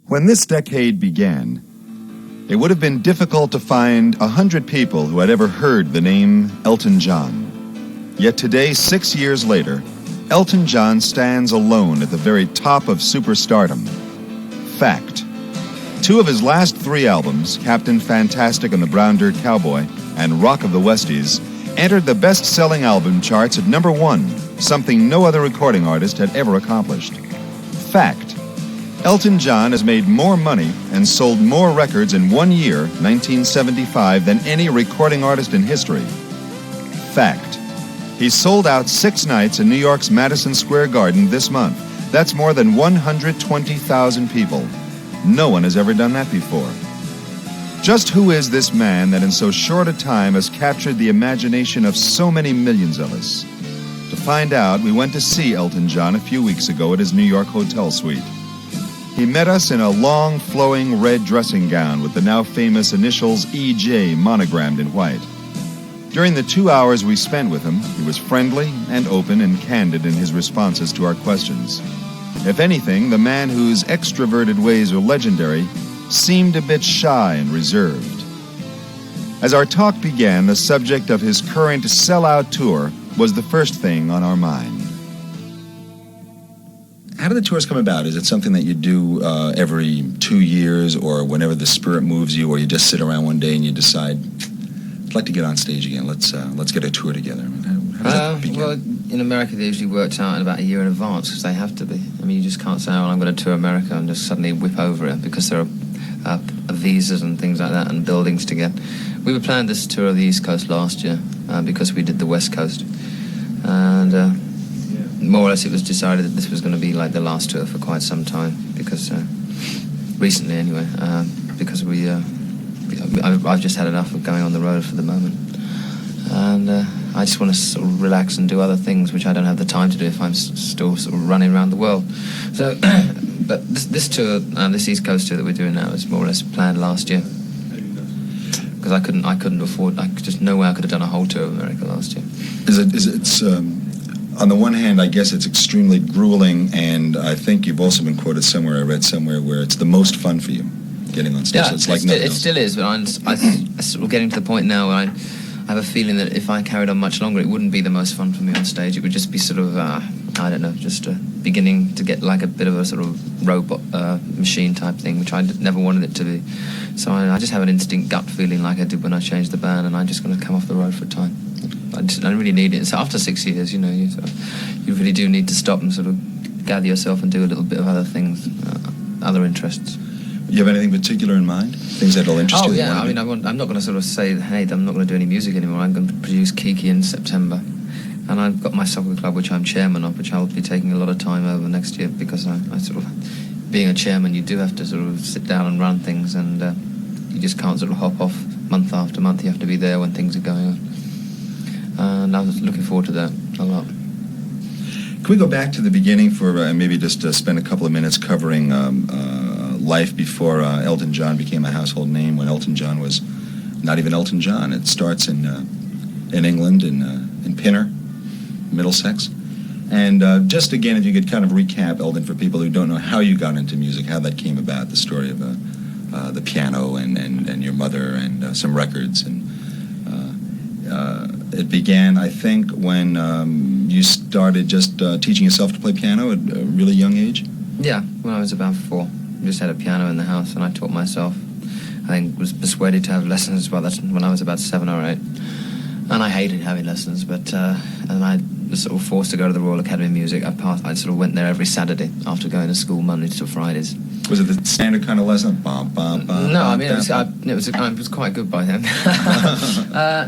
When this decade began, it would have been difficult to find 100 people who had ever heard the name Elton John. Yet today, 6 years later, Elton John stands alone at the very top of superstardom. Fact. 2 of his last 3 albums, Captain Fantastic and the Brown Dirt Cowboy and Rock of the Westies, entered the best-selling album charts at number 1, something no other recording artist had ever accomplished. Fact. Elton John has made more money and sold more records in 1 year, 1975, than any recording artist in history. Fact. He sold out 6 nights in New York's Madison Square Garden this month. That's more than 120,000 people. No one has ever done that before. Just who is this man that in so short a time has captured the imagination of so many millions of us? To find out, we went to see Elton John a few weeks ago at his New York hotel suite. He met us in a long, flowing red dressing gown with the now famous initials EJ monogrammed in white. During the 2 hours we spent with him, he was friendly and open and candid in his responses to our questions. If anything, the man whose extroverted ways are legendary seemed a bit shy and reserved. As our talk began, the subject of his current sellout tour was the first thing on our mind. How do the tours come about? Is it something that you do every 2 years, or whenever the spirit moves you, or you just sit around one day and you decide, I'd like to get on stage again, let's get a tour together? I mean, how does that begin? Well, in America they usually worked out in about a year in advance, because they have to be. I mean, you just can't say, oh, I'm going to tour America and just suddenly whip over it, because there are visas and things like that and buildings to get. We were planning this tour of the East Coast last year because we did the West Coast, and more or less it was decided that this was going to be like the last tour for quite some time, because recently anyway, because I've just had enough of going on the road for the moment, and I just want to sort of relax and do other things which I don't have the time to do if I'm still sort of running around the world. So but this tour, this East Coast tour that we're doing now, is more or less planned last year, because I couldn't afford. Just no way I could have done a whole tour of America last year. It's on the one hand, I guess it's extremely grueling, and I think you've also been quoted somewhere, I read somewhere, where it's the most fun for you getting on stage. Yeah, so it's like nothing else. It still is, but I'm sort of getting to the point now where I have a feeling that if I carried on much longer, it wouldn't be the most fun for me on stage. It would just be sort of, I don't know, just beginning to get like a bit of a sort of robot machine type thing, which I never wanted it to be. So I just have an instinct gut feeling like I did when I changed the band, and I'm just going to come off the road for a time. I don't really need it. So after 6 years, you know, you really do need to stop and sort of gather yourself and do a little bit of other things, other interests. You have anything particular in mind? Things that'll interest you? Oh, yeah. I mean, I'm not going to sort of say, hey, I'm not going to do any music anymore. I'm going to produce Kiki in September. And I've got my soccer club, which I'm chairman of, which I'll be taking a lot of time over next year, because I sort of, being a chairman, you do have to sort of sit down and run things, and you just can't sort of hop off month after month. You have to be there when things are going on. And I was looking forward to that a lot. Can we go back to the beginning for maybe just spend a couple of minutes covering life before Elton John became a household name, when Elton John was not even Elton John. It starts in England, in Pinner, Middlesex. And just again, if you could kind of recap, Elton, for people who don't know how you got into music, how that came about, the story of the piano and your mother and some records. And it began, I think, when you started just teaching yourself to play piano at a really young age? Yeah, when I was about 4. I just had a piano in the house, and I taught myself. I think was persuaded to have lessons when I was about 7 or 8. And I hated having lessons, but and I was sort of forced to go to the Royal Academy of Music. I sort of went there every Saturday after going to school Mondays to Fridays. Was it the standard kind of lesson? No, I mean it was quite good by then.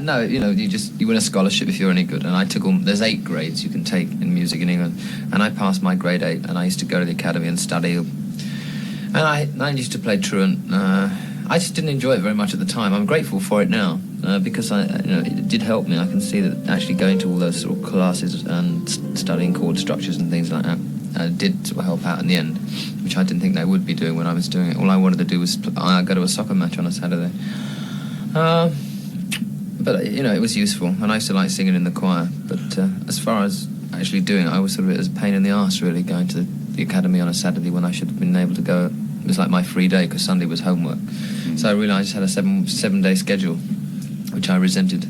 No, you know, you win a scholarship if you're any good, and I took there's 8 grades you can take in music in England, and I passed my grade 8, and I used to go to the academy and study, and I used to play truant. I just didn't enjoy it very much at the time. I'm grateful for it now, because it did help me. I can see that actually going to all those sort of classes and studying chord structures and things like that did sort of help out in the end, which I didn't think they would be doing when I was doing it. All I wanted to do was go to a soccer match on a Saturday. But it was useful, and I used to like singing in the choir. But as far as actually doing it, I always thought of it as a pain in the arse, really, going to the academy on a Saturday when I should have been able to go it was like my free day because Sunday was homework. So I realised I just had a seven-day schedule, which I resented.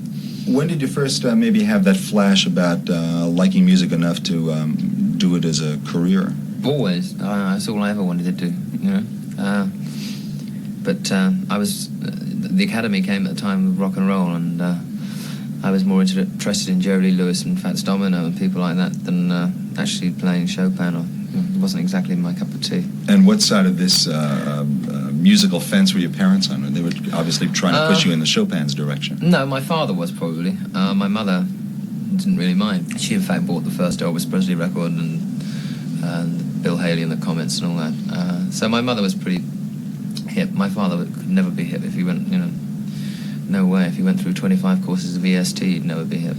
When did you first maybe have that flash about liking music enough to do it as a career? Always. That's all I ever wanted to do, you know. But I was... the Academy came at the time of rock and roll, and I was more interested in Jerry Lee Lewis and Fats Domino and people like that than actually playing Chopin. It wasn't exactly my cup of tea. And what side of this musical fence were your parents on? They were obviously trying to push you in the Chopin's direction. No, my father was probably. My mother didn't really mind. She, in fact, bought the first Elvis Presley record and Bill Haley and the Comets and all that. So my mother was pretty hip. My father could never be hip if he went, you know, no way. If he went through 25 courses of EST, he'd never be hip.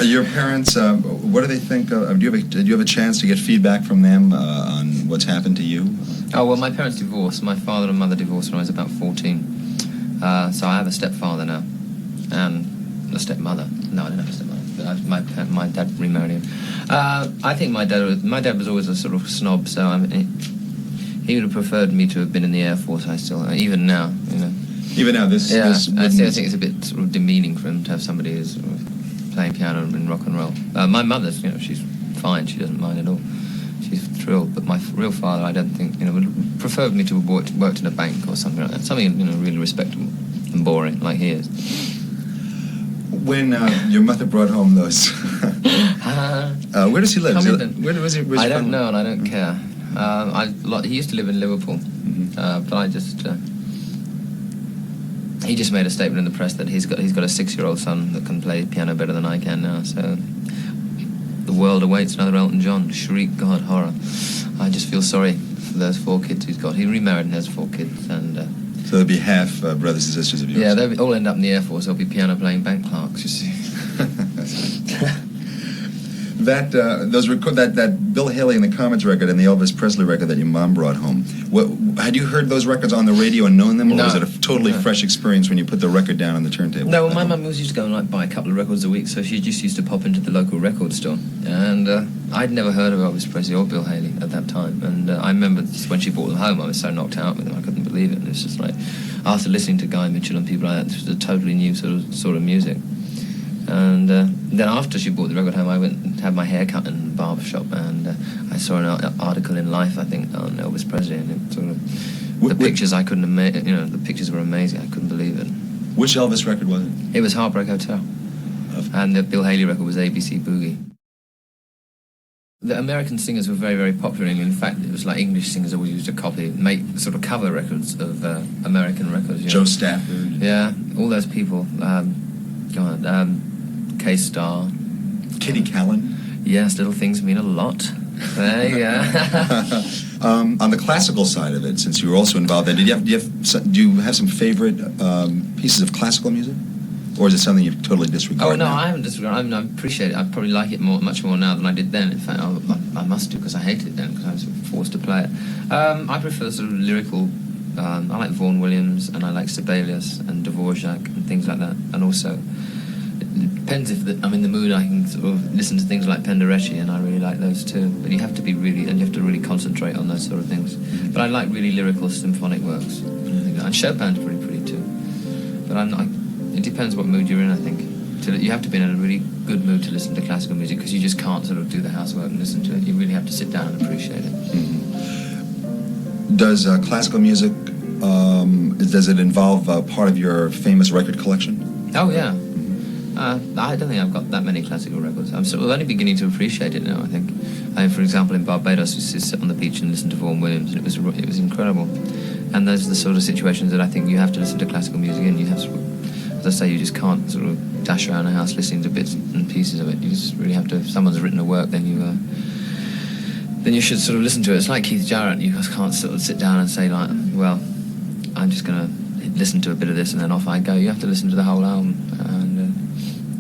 Your parents, what do they think? Did you have a chance to get feedback from them on what's happened to you? Oh, well, my parents divorced. My father and mother divorced when I was about 14. So I have a stepfather now, and a stepmother. No, I don't have a stepmother. My dad remarried him. I think my dad was always a sort of snob, so I mean, he would have preferred me to have been in the Air Force. Even now, you know. Even now, this. Yeah, this I think it's a bit sort of demeaning for him to have somebody who's sort of playing piano and rock and roll. My mother's, you know, she's fine. She doesn't mind at all. She's thrilled. But my real father, I don't think, you know, would prefer me to have worked in a bank or something like that. Something, you know, really respectable and boring, like he is. When your mother brought home those, where does he live? Where's he I don't know, and I don't care. He used to live in Liverpool, but I just. He just made a statement in the press that he's got a 6-year-old son that can play piano better than I can now. So the world awaits another Elton John. Shriek, God, horror. I just feel sorry for those 4 kids he's got. He remarried and has 4 kids, and. So there'll be half brothers and sisters of yours. Yeah, they'll all end up in the Air Force. They'll be piano playing bank clerks. You see. That Bill Haley and the Comets record and the Elvis Presley record that your mom brought home. Had you heard those records on the radio and known them, or was it a totally fresh experience when you put the record down on the turntable? No, well, my mum used to go and like buy a couple of records a week, so she just used to pop into the local record store. And I'd never heard of Elvis Presley or Bill Haley at that time. And I remember just when she brought them home, I was so knocked out with them, I couldn't believe it. And it's just like, after listening to Guy Mitchell and people like that, this was a totally new sort of music. And then after she brought the record home, I went and had my hair cut in the barber shop, and I saw an article in Life, I think, on Elvis Presley, and it sort of the pictures I couldn't imagine. You know, the pictures were amazing. I couldn't believe it. Which Elvis record was it? It was Heartbreak Hotel, and the Bill Haley record was ABC Boogie. The American singers were very, very popular, and in fact, it was like English singers always used to make sort of cover records of American records. You know? Joe Stafford. Yeah, all those people. K-Star. Kitty Callan. Yes, little things mean a lot. There you go. On the classical side of it, since you were also involved, do you have some favorite pieces of classical music, or is it something you totally disregard? Oh no, now? I haven't disregarded. I appreciate it. I probably like it much more now than I did then. In fact, I must do because I hated it then because I was forced to play it. I prefer sort of lyrical. I like Vaughan Williams and I like Sibelius and Dvorak and things like that, and also. It depends if I'm in the mood. I can sort of listen to things like Penderecki, and I really like those too. But you have to really concentrate on those sort of things. But I like really lyrical symphonic works, and Chopin's pretty too. But it depends what mood you're in. I think you have to be in a really good mood to listen to classical music because you just can't sort of do the housework and listen to it. You really have to sit down and appreciate it. Mm-hmm. Does classical music does it involve part of your famous record collection? Oh yeah. I don't think I've got that many classical records. I'm sort of only beginning to appreciate it now, I think. For example, in Barbados, we used to sit on the beach and listen to Vaughan Williams, and it was incredible. And those are the sort of situations that I think you have to listen to classical music in. You have to, as I say, you just can't sort of dash around a house listening to bits and pieces of it. You just really have to, if someone's written a work, then you should sort of listen to it. It's like Keith Jarrett. You just can't sort of sit down and say, like, well, I'm just going to listen to a bit of this and then off I go. You have to listen to the whole album.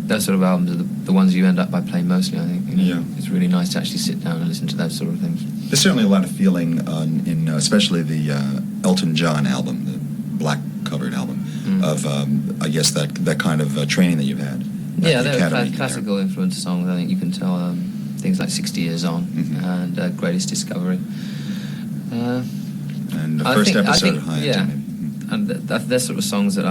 Those sort of albums are the ones you end up by playing mostly, I think. You know? Yeah. It's really nice to actually sit down and listen to those sort of things. There's certainly a lot of feeling in especially the Elton John album, the black-covered album, of, I guess, that kind of training that you've had. Yeah, they're classical influence songs, I think you can tell. things like 60 Years On and Greatest Discovery. And the first episode of High Energy. And they're sort of songs that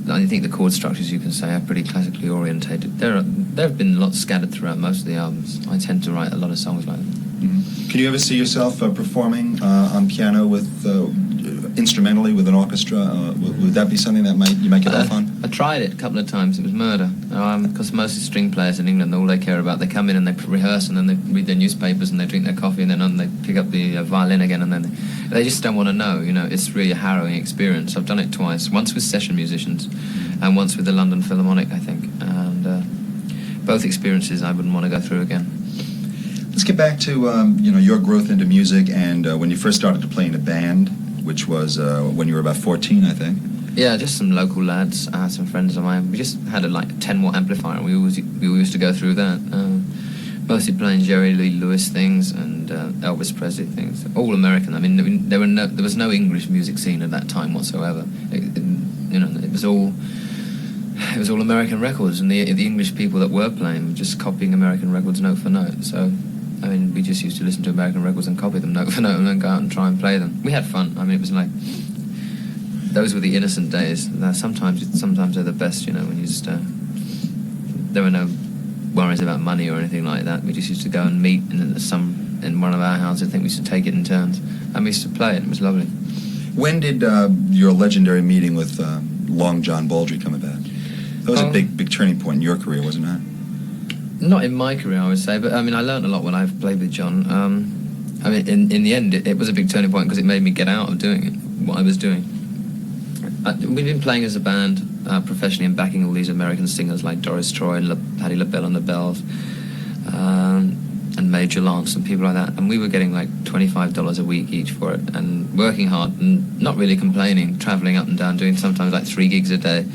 I think the chord structures, you can say, are pretty classically orientated. There have been lots scattered throughout most of the albums. I tend to write a lot of songs like that. Can you ever see yourself performing on piano with instrumentally with an orchestra? Would that be something that you might get off on? I tried it a couple of times. It was murder. Because most string players in England, all they care about, they come in and they rehearse and then they read their newspapers and they drink their coffee and then they pick up the violin again and then they just don't want to know. You know, it's really a harrowing experience. I've done it twice. Once with session musicians and once with the London Philharmonic, I think. And both experiences I wouldn't want to go through again. Let's get back to your growth into music and when you first started to play in a band, which was when you were about 14, I think. Yeah, just some local lads, some friends of mine. We just had a 10-watt amplifier, and we used to go through that. Mostly playing Jerry Lee Lewis things and Elvis Presley things, all American. I mean, there was no English music scene at that time whatsoever. It was all American records, and the English people that were playing were just copying American records note for note. So, I mean, we just used to listen to American records and copy them note for note, and then go out and try and play them. We had fun. I mean, it was like those were the innocent days. Sometimes they're the best. You know, when you just there were no worries about money or anything like that. We just used to go and meet in one of our houses. I think we used to take it in turns, and we used to play it. It was lovely. When did your legendary meeting with Long John Baldry come about? That was a big turning point in your career, wasn't it? Not in my career, I would say, but I mean, I learned a lot when I played with John. I mean, in the end, it was a big turning point because it made me get out of doing it, what I was doing. We've been playing as a band professionally and backing all these American singers like Doris Troy and Patti LaBelle on the bells, and Major Lance and people like that. And we were getting like $25 a week each for it, and working hard and not really complaining, travelling up and down, doing sometimes like 3 gigs a day.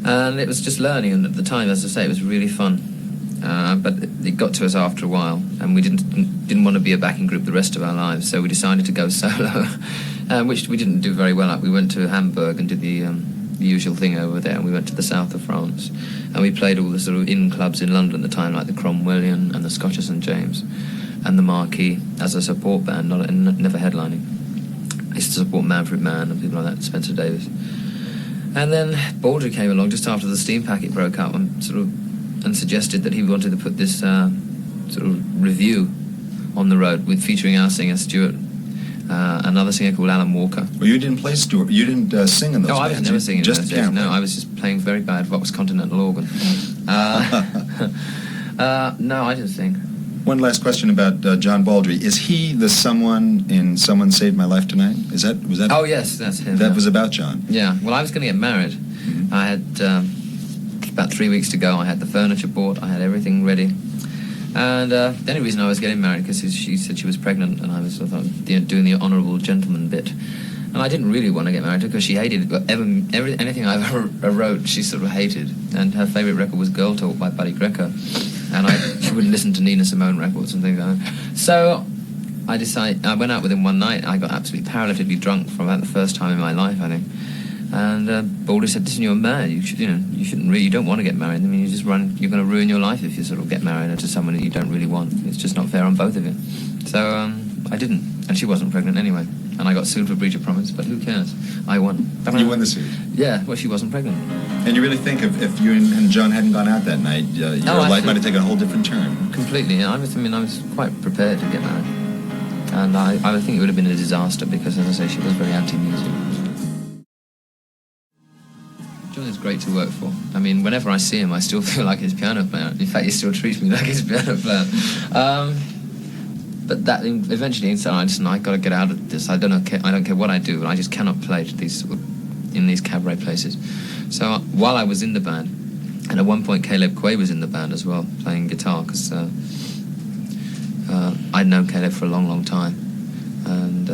And it was just learning, and at the time, as I say, it was really fun. But it got to us after a while, and we didn't want to be a backing group the rest of our lives, so we decided to go solo, which we didn't do very well at. We went to Hamburg and did the usual thing over there, and we went to the south of France, and we played all the sort of inn clubs in London at the time, like the Cromwellian and the Scotch St James and the Marquee, as a support band, never headlining. I used to support Manfred Mann and people like that, Spencer Davis. And then Baldry came along just after the Steam Packet broke up and suggested that he wanted to put this sort of review on the road featuring our singer Stuart, another singer called Alan Walker. Well, you didn't play Stuart. You didn't sing in those bands. No, I was never singing just in those days. No, I was just playing very bad Vox Continental organ. No, I didn't sing. One last question about John Baldry. Is he the someone in Someone Saved My Life Tonight? Was that? Oh, yes, that's him. That was about John. Yeah. Well, I was going to get married. Mm-hmm. I had about 3 weeks to go. I had the furniture bought. I had everything ready. And the only reason I was getting married because she said she was pregnant, and I was doing the honourable gentleman bit. And I didn't really want to get married to her because she hated anything I ever wrote. She sort of hated, and her favourite record was Girl Talk by Buddy Greco, and she wouldn't listen to Nina Simone records and things like that. So I went out with him one night. I got absolutely paralytically drunk for about the first time in my life, I think. And Baldry said, "Listen, you're mad. You don't want to get married. I mean, you're going to ruin your life if you sort of get married to someone that you don't really want. It's just not fair on both of you." So I didn't, and she wasn't pregnant anyway. And I got sued for breach of promise, but who cares? I won. You won the suit? Yeah, well, she wasn't pregnant. And you really think if you and John hadn't gone out that night, your life might have taken a whole different turn? Completely. Yeah, I was quite prepared to get married. And I think it would have been a disaster because, as I say, she was very anti-music. John is great to work for. I mean, whenever I see him, I still feel like his piano player. In fact, he still treats me like his piano player. But that eventually, I got to get out of this. I don't care what I do, but I just cannot play in these cabaret places. So while I was in the band, and at one point Caleb Quay was in the band as well, playing guitar, because I'd known Caleb for a long, long time, and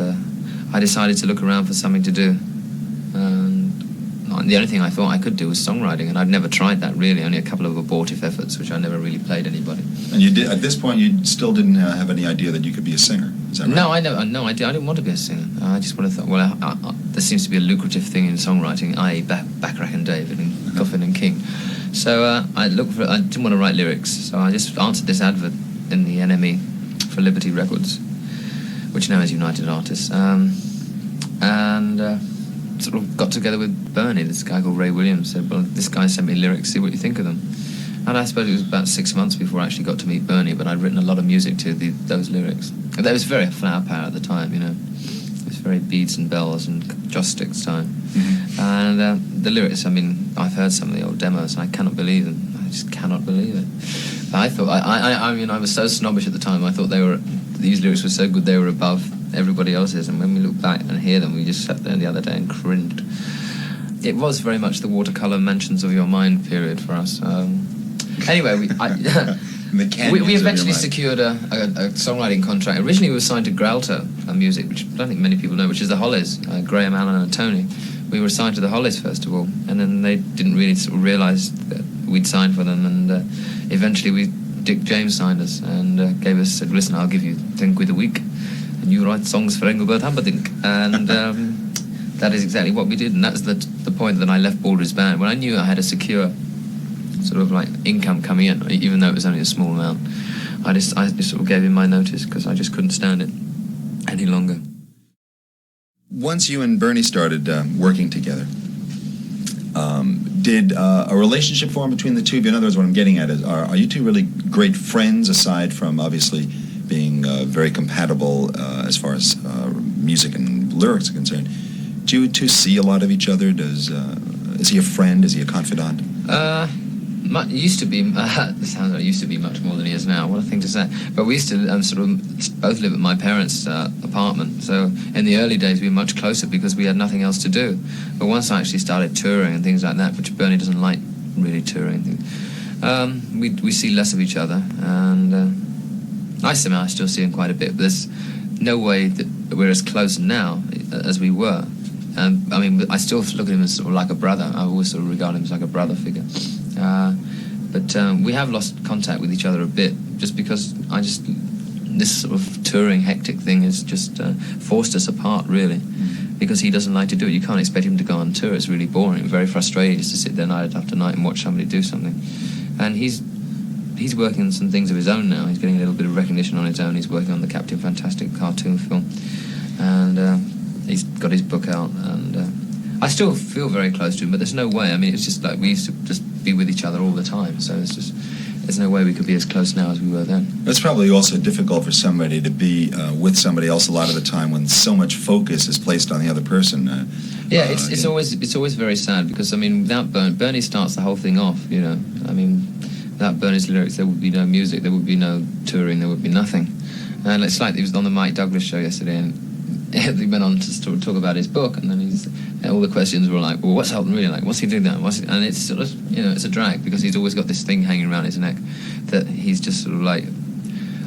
I decided to look around for something to do. And the only thing I thought I could do was songwriting, and I'd never tried that really, only a couple of abortive efforts, which I never really played anybody. And you did, at this point, you still didn't have any idea that you could be a singer, is that right? No, I didn't want to be a singer. I just would have thought, well, there seems to be a lucrative thing in songwriting, i.e. Bacharach and David, and Taupin and King. So I didn't want to write lyrics, so I just answered this advert in the NME for Liberty Records, which now is United Artists, and sort of got together with Bernie, this guy called Ray Williams, said, well, this guy sent me lyrics, see what you think of them. And I suppose it was about 6 months before I actually got to meet Bernie, but I'd written a lot of music to those lyrics. And that was very flower power at the time, you know. It was very beads and bells and joss sticks time. Mm-hmm. And the lyrics, I mean, I've heard some of the old demos, and I cannot believe them. I just cannot believe it. But I thought, I mean, I was so snobbish at the time. I thought these lyrics were so good they were above everybody else's. And when we look back and hear them, we just sat there the other day and cringed. It was very much the watercolour Mansions of Your Mind period for us. Anyway, we eventually secured a songwriting contract. Originally, we were signed to Gralta Music, which I don't think many people know, which is the Hollies, Graham, Allen and Tony. We were signed to the Hollies, first of all, and then they didn't really sort of realise that we'd signed for them, and eventually Dick James signed us and said, listen, I'll give you £10 a week, and you write songs for Engelbert Humperdinck. And that is exactly what we did, and that's the point that I left Baldry's band. When I knew I had a secure sort of like income coming in, even though it was only a small amount, I just sort of gave him my notice because I just couldn't stand it any longer. Once you and Bernie started working together, did a relationship form between the two of you? In other words, what I'm getting at is, are you two really great friends, aside from obviously being very compatible as far as music and lyrics are concerned? Do you two see a lot of each other? Is he a friend? Is he a confidant? It used to be, this sounds like it used to be much more than he is now. What a thing to say. But we used to sort of both live at my parents' apartment. So in the early days, we were much closer because we had nothing else to do. But once I actually started touring and things like that, which Bernie doesn't like really touring, we see less of each other. And I still see him quite a bit. But there's no way that we're as close now as we were. I mean, I still look at him as sort of like a brother. I always sort of regard him as like a brother figure. But we have lost contact with each other a bit, just because this sort of touring hectic thing has just forced us apart, really, because he doesn't like to do it. You can't expect him to go on tour. It's really boring, very frustrating just to sit there night after night and watch somebody do something. And he's working on some things of his own now. He's getting a little bit of recognition on his own. He's working on the Captain Fantastic cartoon film, and he's got his book out, and I still feel very close to him, but there's no way. I mean, it's just like we used to just be with each other all the time, so there's no way we could be as close now as we were then. It's probably also difficult for somebody to be with somebody else a lot of the time when so much focus is placed on the other person. It's always very sad, because I mean, without Bernie starts the whole thing off, you know. I mean, without Bernie's lyrics, there would be no music, there would be no touring, there would be nothing. And it's like he was on the Mike Douglas show yesterday, and he went on to talk about his book, and then all the questions were like, well, what's Elton really like? What's he doing now? And it's sort of, you know, it's a drag, because he's always got this thing hanging around his neck that he's just sort of like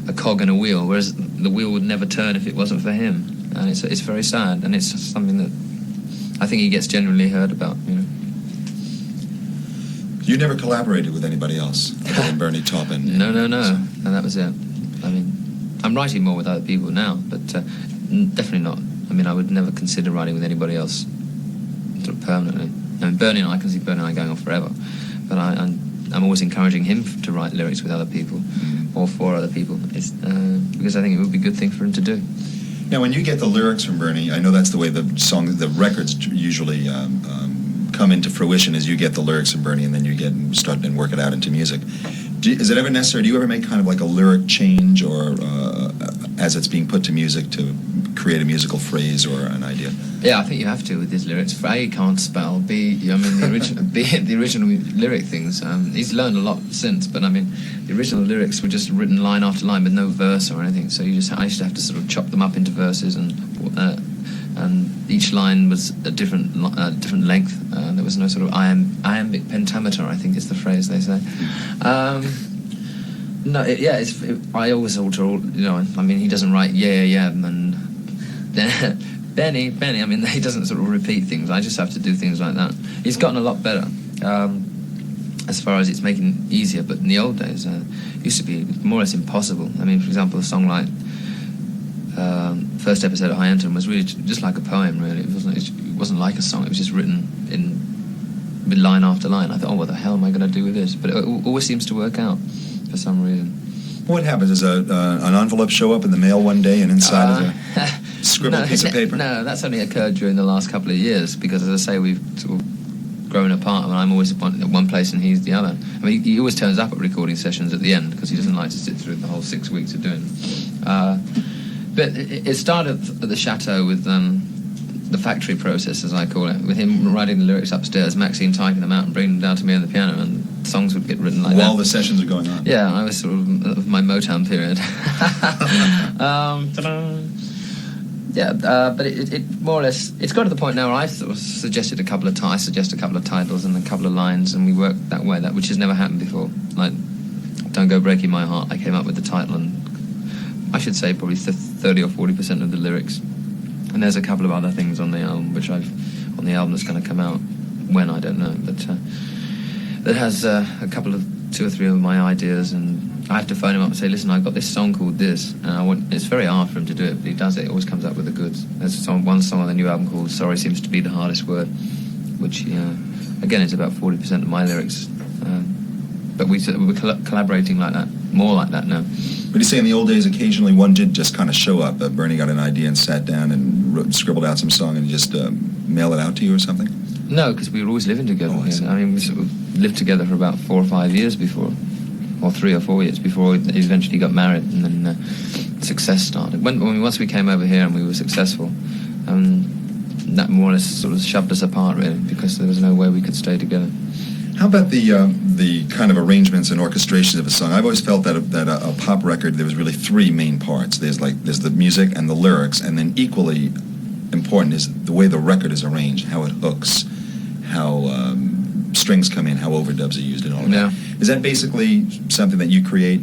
a cog in a wheel, whereas the wheel would never turn if it wasn't for him. And it's very sad, and it's something that I think he gets generally heard about, you know. You never collaborated with anybody else other than Bernie Taupin? No, and that was it. I mean, I'm writing more with other people now, but definitely not. I mean, I would never consider writing with anybody else sort of permanently. I mean, I can see Bernie and I going on forever, but I'm always encouraging him to write lyrics with other people or for other people. It's because I think it would be a good thing for him to do. Now, when you get the lyrics from Bernie, I know that's the way the records usually come into fruition, is you get the lyrics from Bernie and then you start and work it out into music. Is it ever necessary? Do you ever make kind of like a lyric change, or as it's being put to music, to create a musical phrase or an idea? Yeah, I think you have to with his lyrics. For A, he can't spell. B, I mean, the original lyric things. He's learned a lot since, but I mean, the original lyrics were just written line after line with no verse or anything. So I used to have to sort of chop them up into verses, and each line was a different length. There was no sort of iambic pentameter, I think is the phrase they say. I always alter all, you know. I mean, he doesn't write yeah, and Benny. I mean, he doesn't sort of repeat things. I just have to do things like that. He's gotten a lot better as far as it's making it easier. But in the old days, it used to be more or less impossible. I mean, for example, a song like first episode of High Anthem was really just like a poem. Really, it wasn't like a song. It was just written with line after line. I thought, oh, what the hell am I going to do with this? But it always seems to work out for some reason. What happens? Does an envelope show up in the mail one day, and inside is a scribbled piece of paper? No, that's only occurred during the last couple of years, because, as I say, we've sort of grown apart, and I'm always at one place and he's the other. I mean, he always turns up at recording sessions at the end, because he doesn't like to sit through the whole 6 weeks of doing it. But it started at the Chateau with the factory process, as I call it, with him writing the lyrics upstairs, Maxine typing them out and bringing them down to me on the piano, and songs would get written like that. While the sessions are going on? Yeah, I was sort of my Motown period. But it more or less, it's got to the point now where I've sort of suggested a couple of titles and a couple of lines, and we work that way, which has never happened before. Like, Don't Go Breaking My Heart, I came up with the title, and I should say probably 30 or 40% of the lyrics. And there's a couple of other things on the album, on the album that's going to come out when, I don't know, but that has a couple of 2 or 3 of my ideas, and I have to phone him up and say, listen, I've got this song called this, and it's very hard for him to do it, but he does it. He always comes up with the goods. There's one song on the new album called Sorry Seems to Be the Hardest Word, which, again, is about 40% of my lyrics. But we're collaborating like that, more like that now. But you say in the old days, occasionally one did just kind of show up. Bernie got an idea and sat down and scribbled out some song and just mail it out to you or something? No, because we were always living together. Oh, I mean, we sort of lived together for about 4 or 5 years before, or 3 or 4 years before we eventually got married, and then success started. Once we came over here and we were successful, that more or less sort of shoved us apart, really, because there was no way we could stay together. How about the kind of arrangements and orchestrations of a song? I've always felt that a pop record, there was really 3 main parts. There's the music and the lyrics, and then equally important is the way the record is arranged, how it hooks, how strings come in, how overdubs are used, and all of that. Is that basically something that you create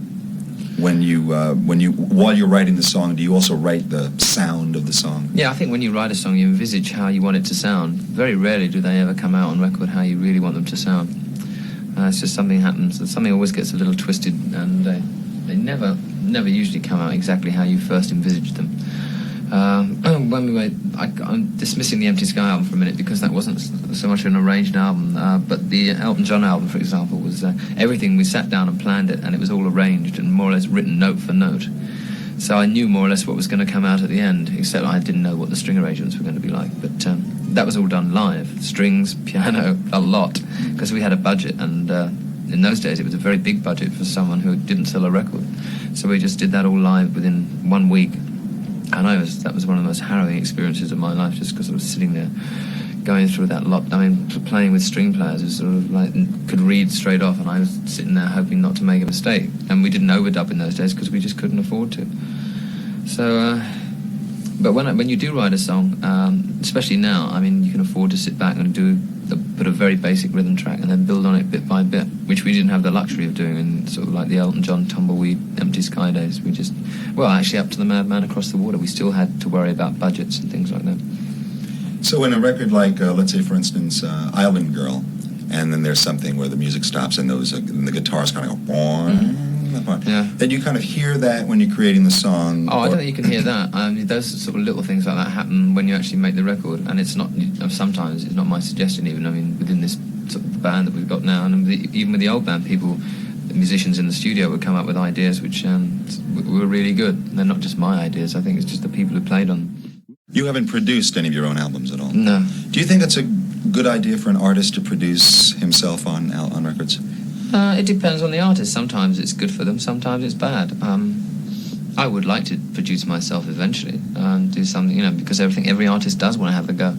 when you while you're writing the song? Do you also write the sound of the song? Yeah, I think when you write a song, you envisage how you want it to sound. Very rarely do they ever come out on record how you really want them to sound. It's just something happens. Something always gets a little twisted, and they never usually come out exactly how you first envisaged them. When we made, I'm dismissing the Empty Sky album for a minute, because that wasn't so much an arranged album, but the Elton John album, for example, was everything. We sat down and planned it, and it was all arranged and more or less written note for note. So I knew more or less what was going to come out at the end, except I didn't know what the string arrangements were going to be like. But that was all done live. Strings, piano, a lot, because we had a budget, and in those days it was a very big budget for someone who didn't sell a record. So we just did that all live within 1 week. And that was one of the most harrowing experiences of my life, just because I was sitting there going through that lot. I mean, playing with string players was sort of like, could read straight off, and I was sitting there hoping not to make a mistake. And we didn't overdub in those days because we just couldn't afford to. So, but when you do write a song, especially now, I mean, you can afford to sit back and put a very basic rhythm track and then build on it bit by bit, which we didn't have the luxury of doing in sort of like the Elton John Tumbleweed Empty Sky days. We just, actually up to the Madman Across the Water, we still had to worry about budgets and things like that. So in a record like, let's say for instance, Island Girl, and then there's something where the music stops and and the guitars kind of go, then you kind of hear that when you're creating the song. I don't think you can hear that. I mean, those sort of little things like that happen when you actually make the record, and it's not, sometimes it's not my suggestion even. I mean, within this sort of band that we've got now, and even with the old band, the musicians in the studio would come up with ideas which were really good. They're not just my ideas, I think it's just the people who played on them. You haven't produced any of your own albums at all? No. Do you think it's a good idea for an artist to produce himself on records? It depends on the artist. Sometimes it's good for them, sometimes it's bad. I would like to produce myself eventually and do something, because every artist does want to have a go.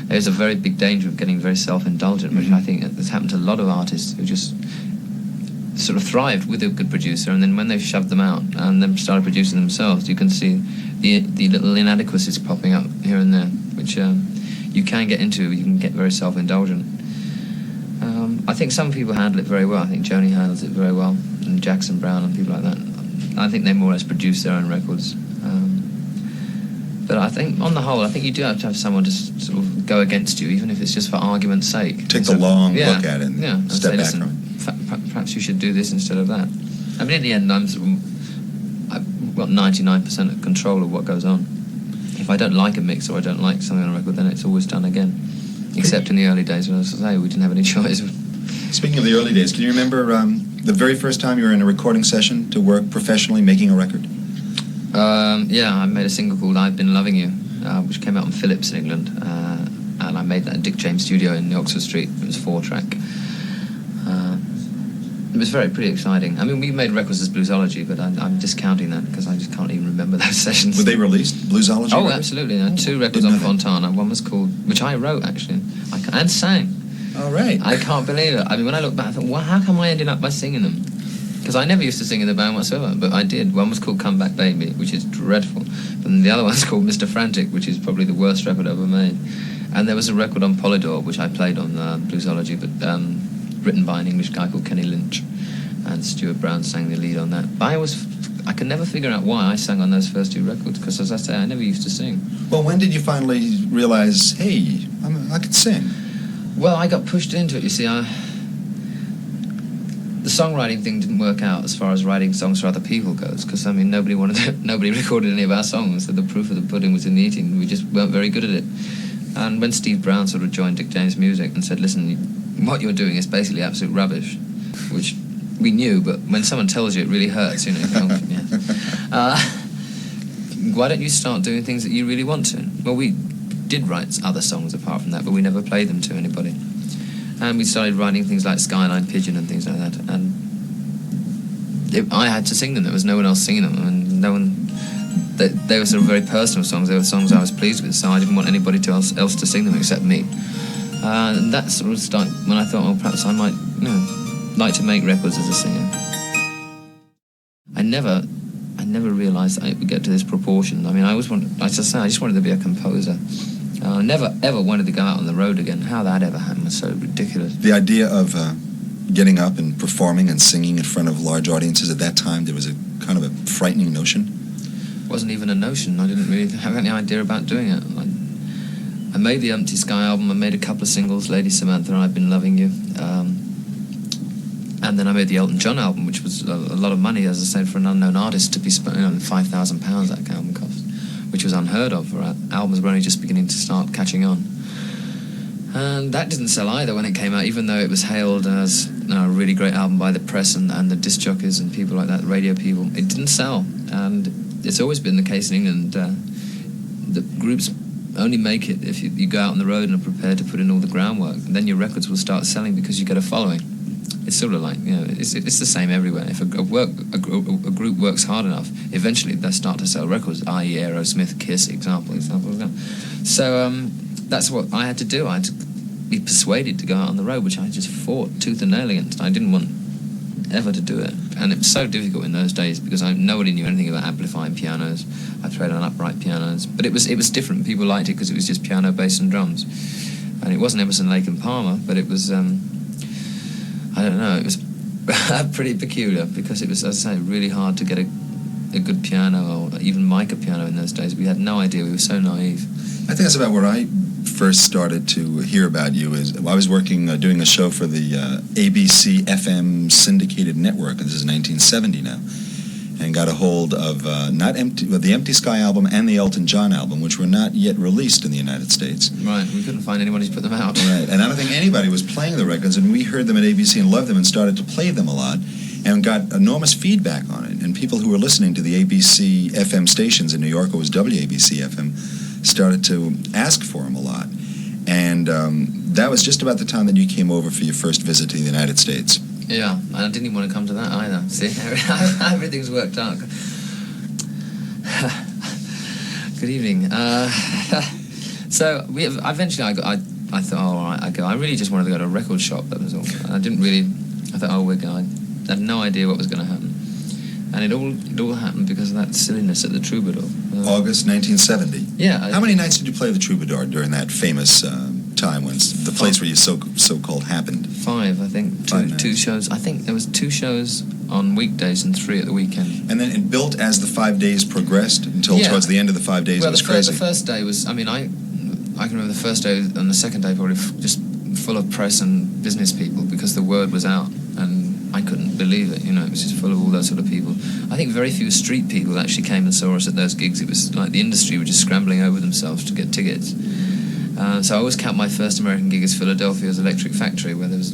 There's a very big danger of getting very self-indulgent, which I think has happened to a lot of artists who just sort of thrived with a good producer, and then when they've shoved them out and then started producing themselves, you can see the little inadequacies popping up here and there, which you can get into. You can get very self-indulgent. I think some people handle it very well. I think Joni handles it very well, and Jackson Browne and people like that. I think they more or less produce their own records. But I think, on the whole, I think you do have to have someone to sort of go against you, even if it's just for argument's sake. Take the long look at it and step back from it. Perhaps you should do this instead of that. I mean, in the end, I've got 99% of control of what goes on. If I don't like a mix or I don't like something on a record, then it's always done again. Except in the early days when, as I say, we didn't have any choice. Speaking of the early days, can you remember the very first time you were in a recording session to work professionally making a record? Yeah, I made a single called I've Been Loving You, which came out on Philips in England. And I made that at Dick James Studio in Oxford Street. It was 4-track. It was pretty exciting. I mean, we made records as Bluesology, but I'm discounting that because I just can't even remember those sessions. Were they released, Bluesology? Oh, records? absolutely. There are 2 records on Fontana. One was called, which I wrote, actually, and sang. All right. I can't believe it. I mean, when I look back, I thought, well, how come I ended up by singing them? Because I never used to sing in the band whatsoever, but I did. One was called Come Back Baby, which is dreadful. And the other one's called Mr. Frantic, which is probably the worst record ever made. And there was a record on Polydor, which I played on Bluesology, but written by an English guy called Kenny Lynch. And Stuart Brown sang the lead on that. But I could never figure out why I sang on those first 2 records, because, as I say, I never used to sing. Well, when did you finally realize, hey, I could sing? Well, I got pushed into it, you see. The songwriting thing didn't work out as far as writing songs for other people goes, because, I mean, nobody recorded any of our songs, so the proof of the pudding was in the eating. We just weren't very good at it. And when Steve Brown sort of joined Dick James Music and said, listen, what you're doing is basically absolute rubbish, which we knew, but when someone tells you, it really hurts, you know. Why don't you start doing things that you really want to? Well, we did write other songs apart from that, but we never played them to anybody. And we started writing things like Skyline Pigeon and things like that, and I had to sing them. There was no one else singing them, and no one... They were sort of very personal songs. They were songs I was pleased with, so I didn't want anybody else to sing them except me. And that sort of started when I thought, well, perhaps I might, like to make records as a singer. I never realised that it would get to this proportion. I mean, I just wanted to be a composer. I never ever wanted to go out on the road again. How that ever happened was so ridiculous. The idea of getting up and performing and singing in front of large audiences at that time, there was a kind of a frightening notion. It wasn't even a notion. I didn't really have any idea about doing it. I made the Empty Sky album. I made a couple of singles, Lady Samantha and I've Been Loving You. And then I made the Elton John album, which was a lot of money, as I said, for an unknown artist to be spending £5,000 that album cost, which was unheard of for albums were only just beginning to start catching on. And that didn't sell either when it came out, even though it was hailed as a really great album by the press and the disc jockeys and people like that, radio people. It didn't sell, and it's always been the case in England. The groups only make it if you go out on the road and are prepared to put in all the groundwork, and then your records will start selling because you get a following. It's sort of like, it's the same everywhere. If a group works hard enough, eventually they'll start to sell records, i.e. Aerosmith, Kiss, example. So that's what I had to do. I had to be persuaded to go out on the road, which I just fought tooth and nail against. I didn't want ever to do it. And it was so difficult in those days because nobody knew anything about amplifying pianos. I played on upright pianos. But it was different. People liked it because it was just piano, bass and drums. And it wasn't Emerson, Lake and Palmer, but it was... I don't know, it was pretty peculiar because it was, as I say, really hard to get a good piano or even mic a piano in those days. We had no idea, we were so naive. I think that's about where I first started to hear about you. I was working, doing a show for the ABC FM syndicated network, and this is 1970 now, and got a hold of the Empty Sky album and the Elton John album, which were not yet released in the United States. Right, we couldn't find anyone who's put them out. Right, and I don't think anybody was playing the records, and we heard them at ABC and loved them and started to play them a lot and got enormous feedback on it. And people who were listening to the ABC FM stations in New York, it was WABC FM, started to ask for them a lot. And that was just about the time that you came over for your first visit to the United States. Yeah, and I didn't even want to come to that either. See, everything's worked out. Good evening. So eventually I thought, all right, I go. I really just wanted to go to a record shop. That was all. I didn't really. I thought, we're going. I had no idea what was going to happen, and it all happened because of that silliness at the Troubadour. August 1970. Yeah. How many nights did you play the Troubadour during that famous time when the place where you so-called happened? 5, I think. Two shows. I think there was 2 shows on weekdays and 3 at the weekend. And then it built as the 5 days progressed until towards the end of the 5 days. It was crazy. The first day was. I mean, I can remember the first day and the second day probably just full of press and business people because the word was out and I couldn't believe it. It was just full of all those sort of people. I think very few street people actually came and saw us at those gigs. It was like the industry were just scrambling over themselves to get tickets. So I always count my first American gig as Philadelphia's Electric Factory, where there was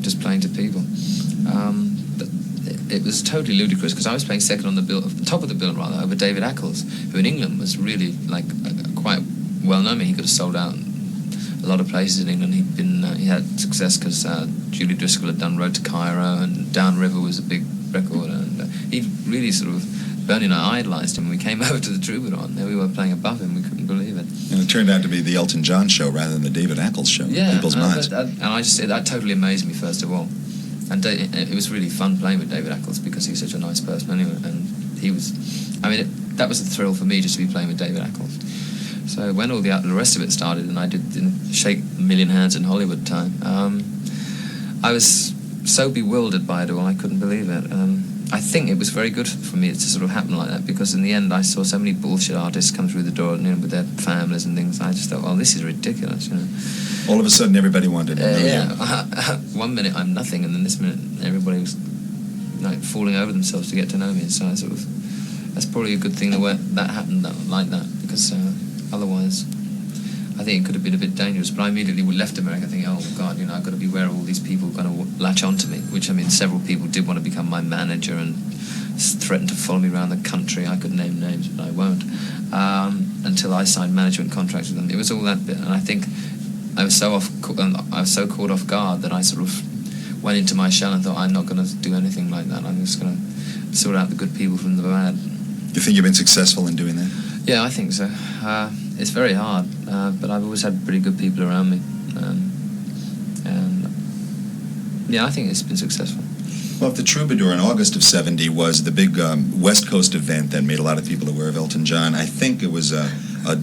just playing to people. But it was totally ludicrous because I was playing second on the bill, top of the bill rather, over David Ackles, who in England was really like quite well known. He could have sold out a lot of places in England. He had success because Julie Driscoll had done Road to Cairo, and Downriver was a big record, and he really sort of, Bernie and I idolised him. When we came over to the Troubadour, and there we were playing above him. We couldn't believe it. And it turned out to be the Elton John show rather than the David Ackles show. Yeah, in people's minds. That totally amazed me first of all, and it was really fun playing with David Ackles because he's such a nice person anyway, and he was. I mean, that was a thrill for me just to be playing with David Ackles. So when all the rest of it started, and I didn't shake a million hands in Hollywood time, I was so bewildered by it all. I couldn't believe it. I think it was very good for me to sort of happen like that, because in the end I saw so many bullshit artists come through the door, with their families and things. I just thought, well, this is ridiculous, All of a sudden everybody wanted to know you. One minute I'm nothing, and then this minute everybody was like falling over themselves to get to know me. So that's probably a good thing that happened like that, because otherwise I think it could have been a bit dangerous. But I immediately left America thinking, oh God, I've got to be aware of all these people going to latch onto me, which, I mean, several people did want to become my manager and threatened to follow me around the country. I could name names, but I won't, until I signed management contracts with them. It was all that bit, and I think I was so caught off guard that I sort of went into my shell and thought, I'm not going to do anything like that. I'm just going to sort out the good people from the bad. You think you've been successful in doing that? Yeah, I think so. It's very hard, but I've always had pretty good people around me, and yeah, I think it's been successful. Well, if the Troubadour in August of '70 was the big West Coast event that made a lot of people aware of Elton John, I think it was a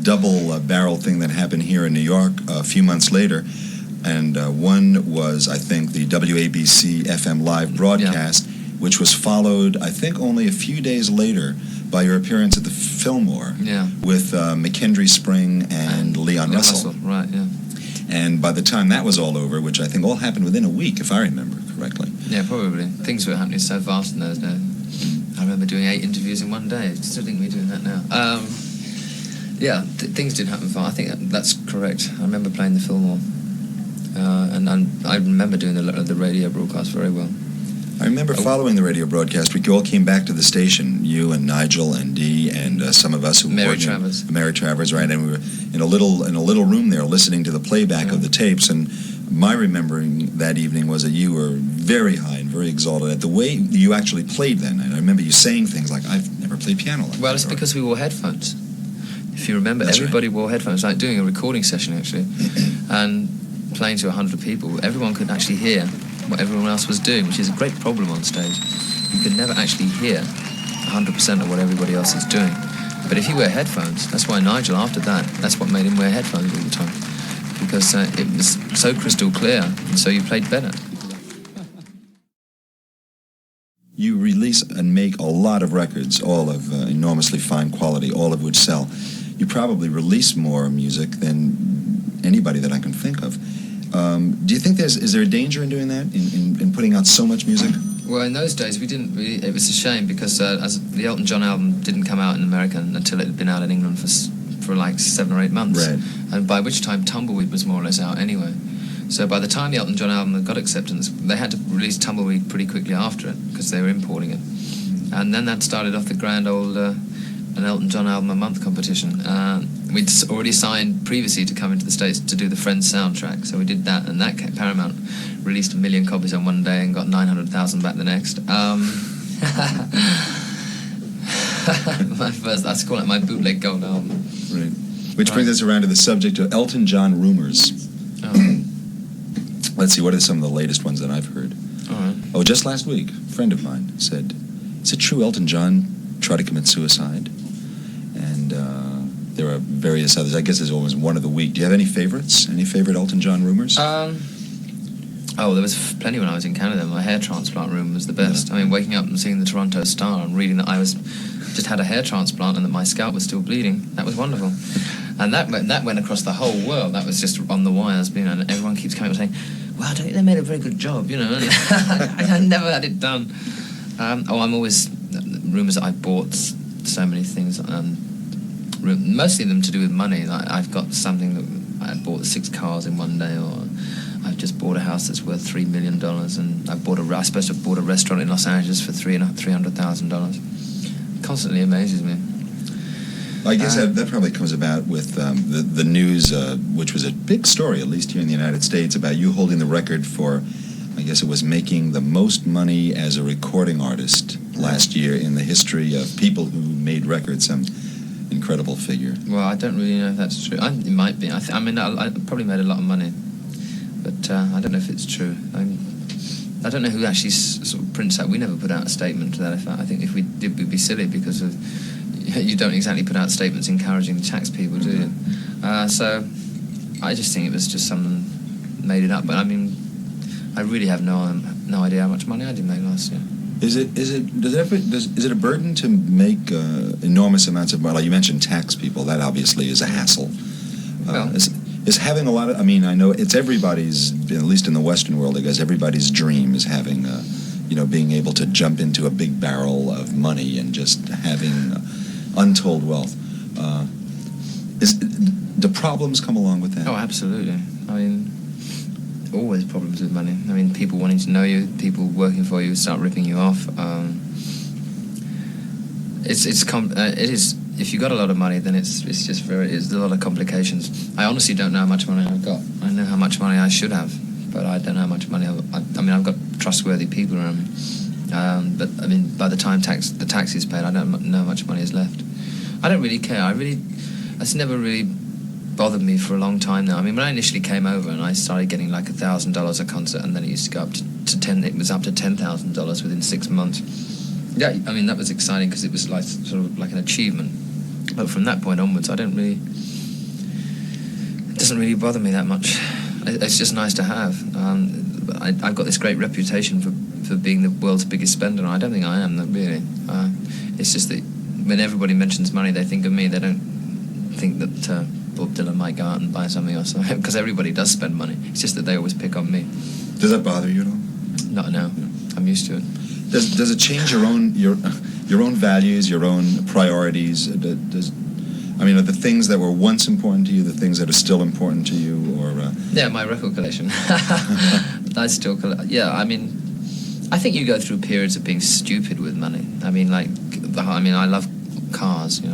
double barrel thing that happened here in New York a few months later, and one was, I think, the WABC FM live broadcast, which was followed, I think, only a few days later by your appearance at the Fillmore with McKendry Spring and Leon Russell. Right, yeah. And by the time that was all over, which I think all happened within a week, if I remember correctly. Yeah, probably. Things were happening so fast in those days. I remember doing 8 interviews in one day. I still think we're doing that now. Things did happen fast. I think that's correct. I remember playing the Fillmore. And I remember doing the radio broadcast very well. I remember following the radio broadcast. We all came back to the station, you and Nigel and Dee and some of us who Mary Travers. Mary Travers, right? And we were in a little room there listening to the playback of the tapes. And my remembering that evening was that you were very high and very exalted at the way you actually played that night. I remember you saying things like, "I've never played piano like that." Well, it's because we wore headphones. If you remember, everybody wore headphones, like doing a recording session actually, and playing to 100 people. Everyone could actually hear what everyone else was doing, which is a great problem on stage. You can never actually hear 100% of what everybody else is doing. But if you wear headphones, that's why Nigel, after that's what made him wear headphones all the time, because it was so crystal clear, and so you played better. You release and make a lot of records, all of enormously fine quality, all of which sell. You probably release more music than anybody that I can think of. Do you think is there a danger in doing that, in putting out so much music? Well, in those days we didn't really. It was a shame because as the Elton John album didn't come out in America until it had been out in England for like 7 or 8 months, right. And by which time Tumbleweed was more or less out anyway. So by the time the Elton John album got acceptance, they had to release Tumbleweed pretty quickly after it because they were importing it, and then that started off the grand old an Elton John album a month competition. We'd already signed previously to come into the States to do the Friends soundtrack, so we did that, and that Paramount released 1 million copies on one day and got 900,000 back the next. My first, I call it my bootleg gold album. Right. Which brings us around to the subject of Elton John rumors. Let's see, what are some of the latest ones that I've heard? All right. Oh, just last week, a friend of mine said, "Is it true Elton John tried to commit suicide?" And there are various others. I guess there's always one of the week. Do you have any favorites? Any favorite Elton John rumors? There was plenty when I was in Canada. My hair transplant room was the best. Yeah. I mean, waking up and seeing the Toronto Star and reading that I just had a hair transplant and that my scalp was still bleeding. That was wonderful. And that went across the whole world. That was just on the wires, and everyone keeps coming up saying, "Wow, don't you think they made a very good job?" I never had it done. I'm always rumours that I bought so many things. Mostly them to do with money. I've got something that I bought 6 cars in one day, or I've just bought a house that's worth $3 million, and I supposed to have bought a restaurant in Los Angeles for $300,000. Constantly amazes me. I guess that probably comes about with the news, which was a big story, at least here in the United States, about you holding the record for, I guess it was making the most money as a recording artist last year in the history of people who made records, some incredible figure. Well, I don't really know if that's true. It might be. I probably made a lot of money, but I don't know if it's true. I don't know who actually sort of prints that. We never put out a statement to that effect. I think if we did, we'd be silly, because you don't exactly put out statements encouraging the tax people, do you? So I just think it was just someone made it up. But I mean, I really have no idea how much money I did make last year. Is it a burden to make enormous amounts of money? Like you mentioned tax people, that obviously is a hassle. Well, is having a lot of, I mean, I know it's everybody's, at least in the Western world, I guess everybody's dream is having, being able to jump into a big barrel of money and just having untold wealth. Do problems come along with that? Oh, absolutely. I mean, always problems with money. I mean, people wanting to know you, people working for you start ripping you off. It is. If you got a lot of money, then it's a lot of complications. I honestly don't know how much money I've got. I know how much money I should have, but I don't know how much money I've got trustworthy people around me. But I mean, by the time the tax is paid, I don't know how much money is left. I don't really care. It's never really bothered me for a long time now. I mean, when I initially came over and I started getting like $1,000 a concert, and then it used to go up to 10. It was up to $10,000 within 6 months. Yeah, I mean, that was exciting because it was like sort of like an achievement. But from that point onwards, it doesn't really bother me that much. It's just nice to have. I've got this great reputation for being the world's biggest spender, and I don't think I am, really. It's just that when everybody mentions money, they think of me. They don't think that Bob Dylan might go out and buy something or something, because everybody does spend money. It's just that they always pick on me. Does that bother you at all? No. I'm used to it. Does it change your own values, your own priorities? Are the things that were once important to you the things that are still important to you, or? Yeah, my record collection. I still collect. Yeah, I mean, I think you go through periods of being stupid with money. I mean, I love cars. And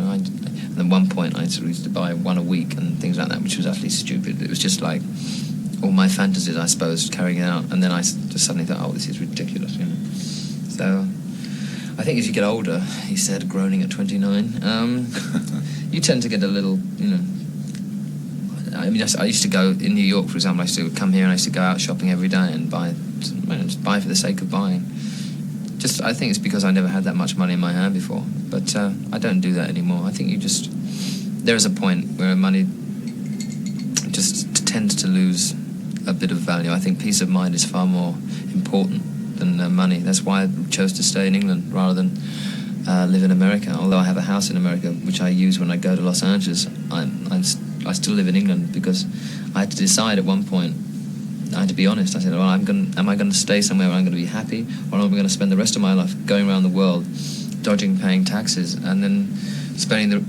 at one point I sort of used to buy one a week and things like that, which was actually stupid. It was just like all my fantasies, I suppose, carrying it out. And then I just suddenly thought, oh, this is ridiculous, So I think as you get older, he said, groaning at 29, you tend to get a little, I mean, I used to go in New York, for example. I used to come here and I used to go out shopping every day and just buy for the sake of buying. I think it's because I never had that much money in my hand before. But I don't do that anymore. I think there is a point where money just tends to lose a bit of value. I think peace of mind is far more important than money. That's why I chose to stay in England rather than live in America. Although I have a house in America, which I use when I go to Los Angeles, I still live in England because I had to decide at one point. I had to be honest. I said, well, am I going to stay somewhere where I'm going to be happy, or am I going to spend the rest of my life going around the world, dodging paying taxes, and then spending the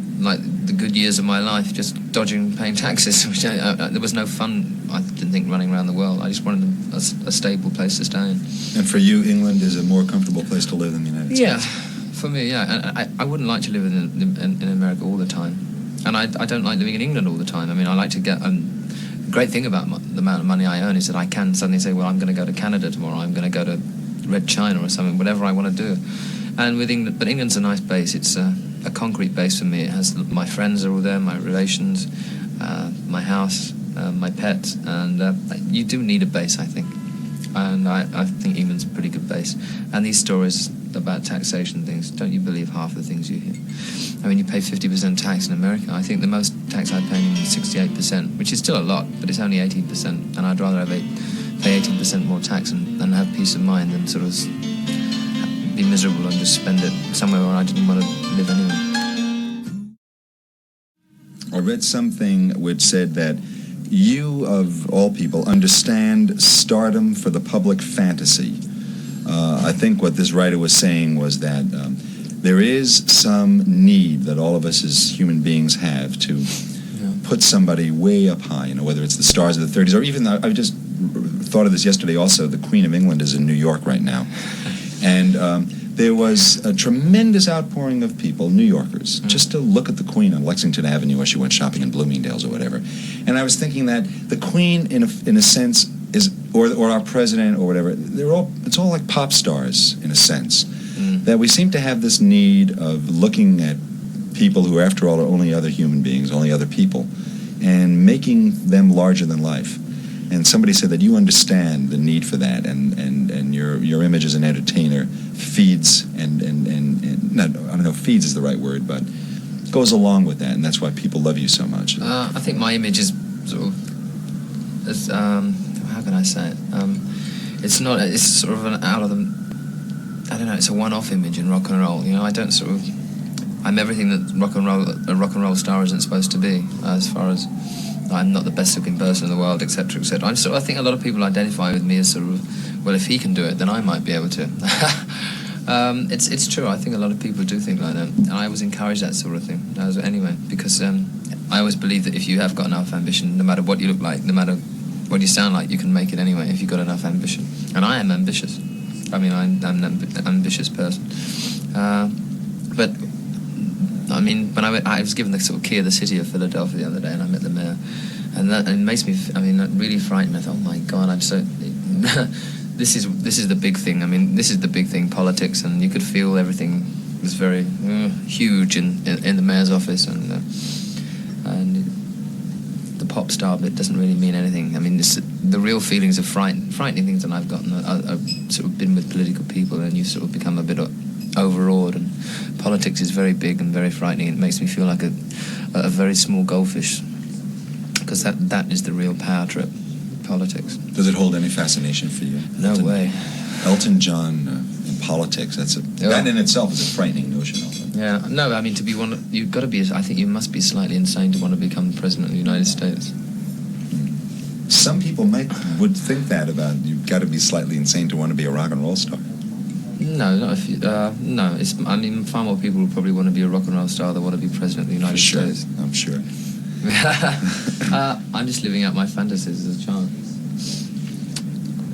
good years of my life just dodging paying taxes, which there was no fun, I didn't think, running around the world. I just wanted a stable place to stay in. And for you, England is a more comfortable place to live than the United States? Yeah, for me, yeah. And I wouldn't like to live in America all the time. And I don't like living in England all the time. I mean, I like to get... the great thing about the amount of money I earn is that I can suddenly say, well, I'm going to go to Canada tomorrow, I'm going to go to Red China or something, whatever I want to do. And with England, but England's a nice base. It's a concrete base for me. It has my friends are all there, my relations, my house, my pets, and you do need a base, I think. And I think England's a pretty good base. And these stories about taxation things, don't you believe half the things you hear? I mean, you pay 50% tax in America. I think the most tax I pay is 68%, which is still a lot, but it's only 18%. And I'd rather pay 18% more tax and have peace of mind than sort of be miserable and just spend it somewhere where I didn't want to live anyway. I read something which said that you, of all people, understand stardom for the public fantasy. I think what this writer was saying was that there is some need that all of us as human beings have to put somebody way up high, you know, whether it's the stars of the 30s, or even, I just thought of this yesterday also, the Queen of England is in New York right now. And there was a tremendous outpouring of people, New Yorkers, just to look at the Queen on Lexington Avenue as she went shopping in Bloomingdale's or whatever. And I was thinking that the Queen, in a sense, is, or our president or whatever, it's all like pop stars in a sense. That we seem to have this need of looking at people who, after all, are only other human beings, only other people, and making them larger than life. And somebody said that you understand the need for that, and your image as an entertainer feeds and not, I don't know if feeds is the right word, but goes along with that, and that's why people love you so much. I think my image is sort of, how can I say it? It's sort of an out of the, I don't know, it's a one-off image in rock and roll. You know, I don't sort of, I'm everything that a rock and roll star isn't supposed to be, as far as I'm not the best looking person in the world, etc., etc. I think a lot of people identify with me as sort of, well, if he can do it, then I might be able to. It's true. I think a lot of people do think like that, and I always encourage that sort of thing. Anyway, because I always believe that if you have got enough ambition, no matter what you look like, no matter what you sound like, you can make it anyway if you've got enough ambition. And I am ambitious. I mean, I'm an ambitious person. But I mean, when I was given the sort of key of the city of Philadelphia the other day, and I met the mayor, and it makes me, I mean, that really frightened me. I thought, oh my God, I'm so. This is the big thing. I mean, this is the big thing, politics, and you could feel everything was very huge in the mayor's office, and the pop star bit doesn't really mean anything. I mean, the real feelings of frightening things that I've gotten. I've sort of been with political people, and you sort of become a bit overawed, and politics is very big and very frightening. It makes me feel like a very small goldfish, because that is the real power trip, politics. Does it hold any fascination for you? No way. Elton John in politics, that in itself is a frightening notion. Yeah, no, I mean, to be you've got to be, I think you must be slightly insane to want to become president of the United States. Some people would think that about you've got to be slightly insane to want to be a rock and roll star. No, not if you, no. I mean, far more people would probably want to be a rock and roll star than want to be president of the United States. I'm sure. I'm just living out my fantasies as a child.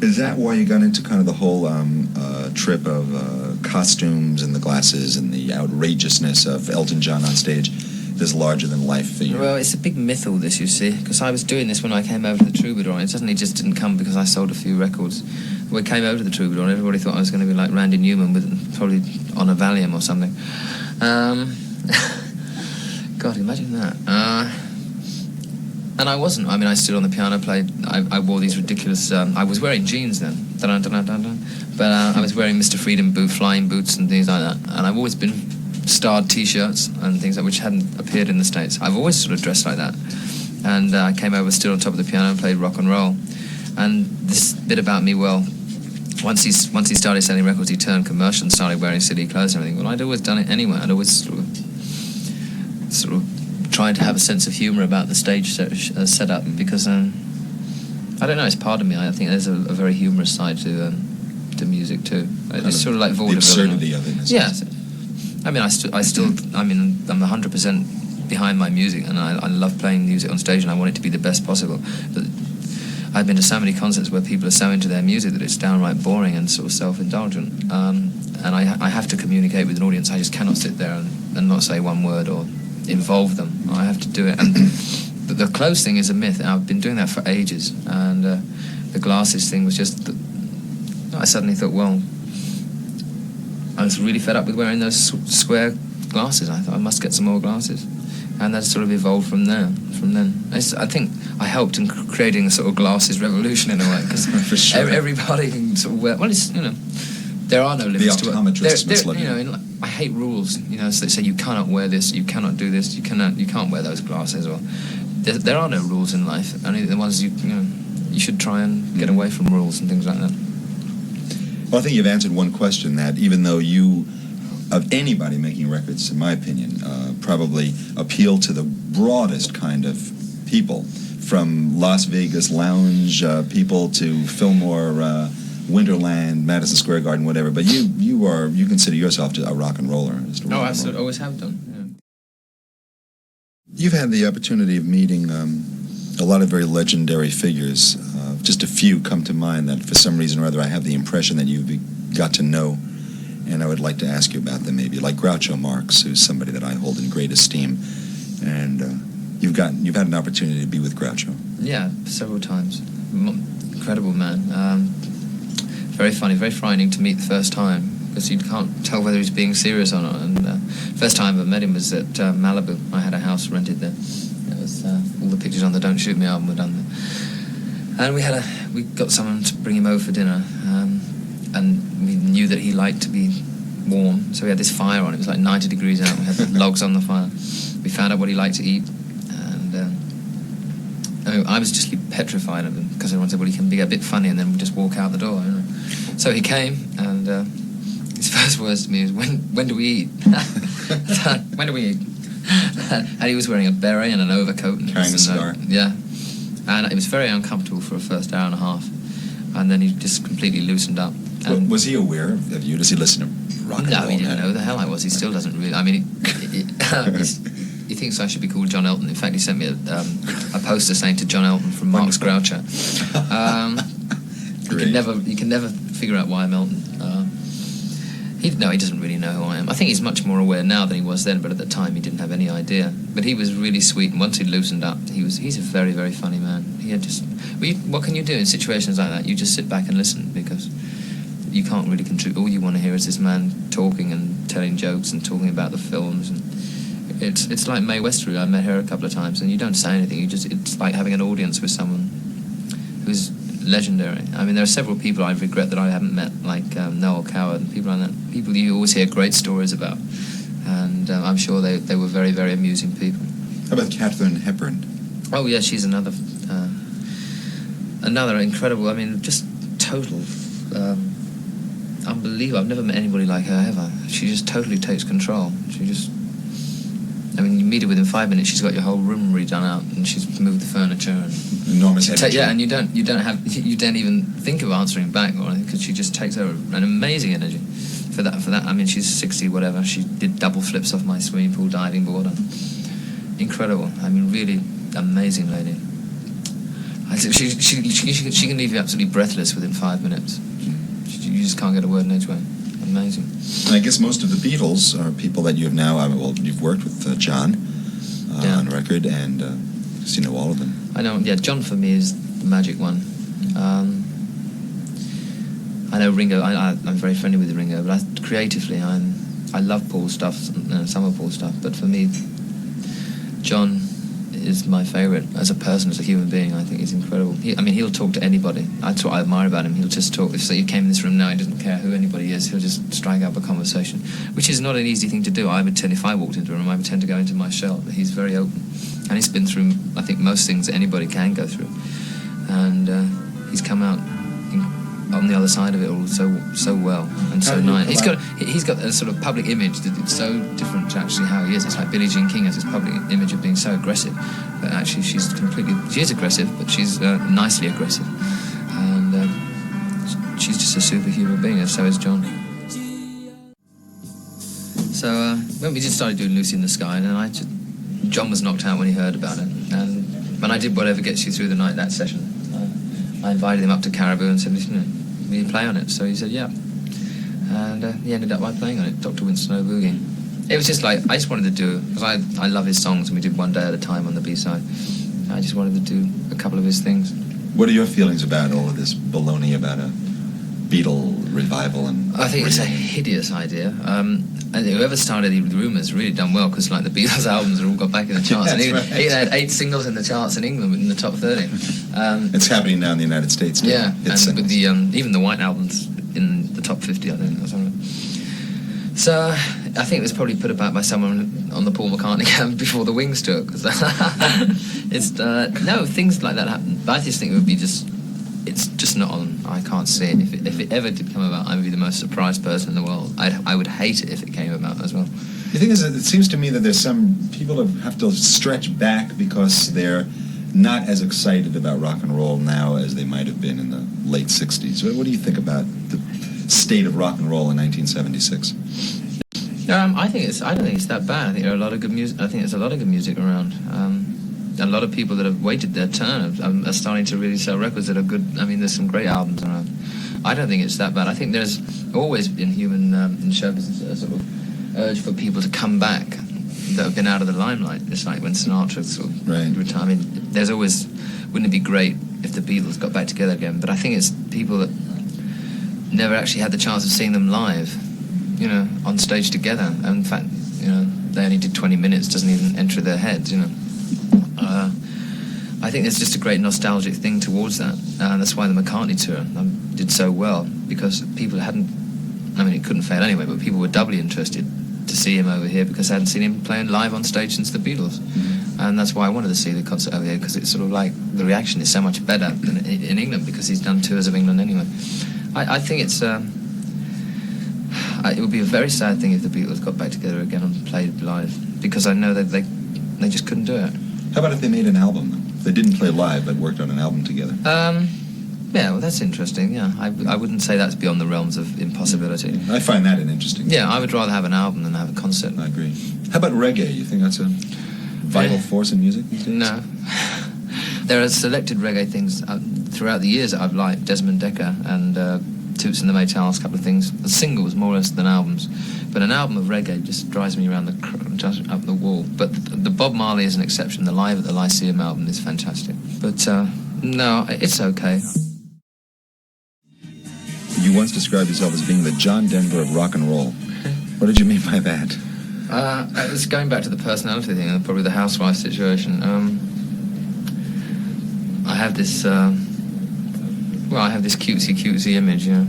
Is that why you got into kind of the whole trip of costumes and the glasses and the outrageousness of Elton John on stage? This larger-than-life for you? Well, it's a big myth, all this, you see, because I was doing this when I came over to the Troubadour, and it suddenly just didn't come because I sold a few records. We came over to the Troubadour, and everybody thought I was going to be like Randy Newman, probably on a Valium or something. God, imagine that. And I wasn't. I mean, I stood on the piano, played. I wore these ridiculous. I was wearing jeans then, but I was wearing Mr. Freedom flying boots and things like that. And I've always been starred T-shirts and things which hadn't appeared in the States. I've always sort of dressed like that. And I came over, stood on top of the piano, and played rock and roll. And this bit about me, well, once he started selling records, he turned commercial and started wearing silly clothes and everything. Well, I'd always done it anyway. I'd always sort of tried to have a sense of humour about the stage setup, because I don't know, it's part of me. I think there's a very humorous side to music too. It's sort of like vaudeville. The absurdity of it. Yeah. I mean, I'm 100% behind my music, and I love playing music on stage, and I want it to be the best possible. But I've been to so many concerts where people are so into their music that it's downright boring and sort of self-indulgent. And I have to communicate with an audience. I just cannot sit there and not say one word or involve them. I have to do it. And the clothes thing is a myth. I've been doing that for ages. And the glasses thing was just... I suddenly thought, well, I was really fed up with wearing those square glasses. I thought I must get some more glasses. And that sort of evolved from there. From then. I think I helped in creating a sort of glasses revolution in a way, because for sure. Everybody can sort of wear... Well, it's, you know, there are no limits to it. The optometrist must love you. You know, I hate rules. You know, so they say you cannot wear this, you cannot do this, you can't wear those glasses. Or there are no rules in life. Only the ones you should try and get away from rules and things like that. Well, I think you've answered one question, that even though you, of anybody making records, in my opinion, probably appeal to the broadest kind of people, from Las Vegas lounge people to Fillmore, Winterland, Madison Square Garden, whatever. But you consider yourself a rock and roller. No, I always have done. You've had the opportunity of meeting a lot of very legendary figures. Just a few come to mind that for some reason or other I have the impression that you've got to know, and I would like to ask you about them maybe. Like Groucho Marx, who's somebody that I hold in great esteem, and you've had an opportunity to be with Groucho. Yeah, several times. Incredible man. Very funny, very frightening to meet the first time, because you can't tell whether he's being serious or not. And first time I met him was at Malibu. I had a house rented there. It was all the pictures on the Don't Shoot Me album were done there. And we got someone to bring him over for dinner, and we knew that he liked to be warm, so we had this fire on. It was like 90 degrees out. We had the logs on the fire. We found out what he liked to eat, and I was just petrified of him, because everyone said, well, he can be a bit funny and then we'll just walk out the door. You know? So he came, and his first words to me was, when do we eat? When do we eat? And he was wearing a beret and an overcoat. And carrying a cigar. Yeah. And it was very uncomfortable for a first hour and a half. And then he just completely loosened up. And was he aware of you? Does he listen to rock and roll? No, he didn't know who the hell I was. He still doesn't really. I mean, he thinks I should be called John Elton. In fact, he sent me a poster saying to John Elton from Mark's Groucho. You can never figure out why I'm Elton. He doesn't really know who I am. I think he's much more aware now than he was then, but at the time he didn't have any idea. But he was really sweet, and once he loosened up, he's a very, very funny man. What can you do in situations like that? You just sit back and listen, because you can't really contribute. All you want to hear is this man talking and telling jokes and talking about the films. And it's like Mae Westwood. I met her a couple of times, and you don't say anything. It's like having an audience with someone who's legendary. I mean, there are several people I regret that I haven't met, like Noel Coward and people like that. People you always hear great stories about, and I'm sure they were very, very amusing people. How about Katharine Hepburn? Oh yeah, she's another incredible. I mean, just total unbelievable. I've never met anybody like her ever. She just totally takes control. I mean, you meet her within 5 minutes, she's got your whole room redone out, and she's moved the furniture. And enormous energy. Yeah, and you don't even think of answering back, or anything, because she just takes over an amazing energy. For that, I mean, she's 60, whatever. She did double flips off my swimming pool diving board. Incredible. I mean, really amazing lady. She can leave you absolutely breathless within 5 minutes. You just can't get a word in edgeway. Amazing. I guess most of the Beatles are people that you have now. You've worked with John on record, and you know all of them. I know. Yeah, John for me is the magic one. I know Ringo. I'm very friendly with Ringo, but creatively, I love Paul's stuff, some of Paul's stuff. But for me, John is my favourite as a person, as a human being. I think he's incredible. He'll talk to anybody. That's what I admire about him. He'll just talk. If you came in this room now, he doesn't care who anybody is. He'll just strike up a conversation, which is not an easy thing to do. If I walked into a room, I would tend to go into my shell. But he's very open, and he's been through, I think, most things that anybody can go through, and he's come out on the other side of it all so well and so nice. He's got a sort of public image that it's so different to actually how he is. It's like Billie Jean King has this public image of being so aggressive, but actually she is aggressive, but she's nicely aggressive, and she's just a superhuman being, and so is John. So when we just started doing Lucy in the Sky, and John was knocked out when he heard about it, and when I did Whatever Gets You Through the Night, that session, I invited him up to Caribou and said, listen, will you play on it? So he said, yeah. And he ended up by playing on it, Dr. Winston O'Boogie. It was just like, I just wanted to do, because I love his songs, and we did One Day at a Time on the B-side. I just wanted to do a couple of his things. What are your feelings about all of this baloney about a Beatle revival? I think it's a hideous idea. And whoever started the rumours really done well, because like the Beatles albums have all got back in the charts. And he had 8 singles in the charts in England, in the top 30. It's happening now in the United States too. Yeah, and with the even the White Albums in the top 50, I think, or something. So I think it was probably put about by someone on the Paul McCartney camp before the Wings tour. Things like that happen. But I just think it's just not on. I can't see it. If it ever did come about, I would be the most surprised person in the world. I would hate it if it came about as well. The thing is, it seems to me that there's some people that have to stretch back because they're not as excited about rock and roll now as they might have been in the late 60s. What do you think about the state of rock and roll in 1976? I don't think it's that bad. I think there are a lot of good music. I think there's a lot of good music around. A lot of people that have waited their turn are starting to really sell records that are good. I mean, there's some great albums around. I don't think it's that bad. I think there's always been in show business a sort of urge for people to come back that have been out of the limelight. It's like when Sinatra sort of retired. I mean, there's always, wouldn't it be great if the Beatles got back together again? But I think it's people that never actually had the chance of seeing them live, you know, on stage together. And in fact, you know, they only did 20 minutes, doesn't even enter their heads, you know. I think there's just a great nostalgic thing towards that. That's why the McCartney tour did so well, because people hadn't, I mean, it couldn't fail anyway, but people were doubly interested to see him over here because they hadn't seen him playing live on stage since the Beatles. Mm-hmm. And that's why I wanted to see the concert over here, because it's sort of like the reaction is so much better than in England, because he's done tours of England anyway. I think it's it would be a very sad thing if the Beatles got back together again and played live, because I know that they just couldn't do it. How about if they made an album? They didn't play live, but worked on an album together. Yeah, well, that's interesting. Yeah, I wouldn't say that's beyond the realms of impossibility. I find that an interesting. Yeah, I would rather have an album than have a concert. I agree. How about reggae? You think that's a vital force in music these days? No. There are selected reggae things throughout the years that I've liked. Desmond Decker and Toots and the Maytals, a couple of things. Singles more or less than albums. But an album of reggae just drives me around just up the wall. But the Bob Marley is an exception. The Live at the Lyceum album is fantastic. But no, it's okay. You once described yourself as being the John Denver of rock and roll. What did you mean by that? It's going back to the personality thing, and probably the housewife situation. I have this cutesy image, you know,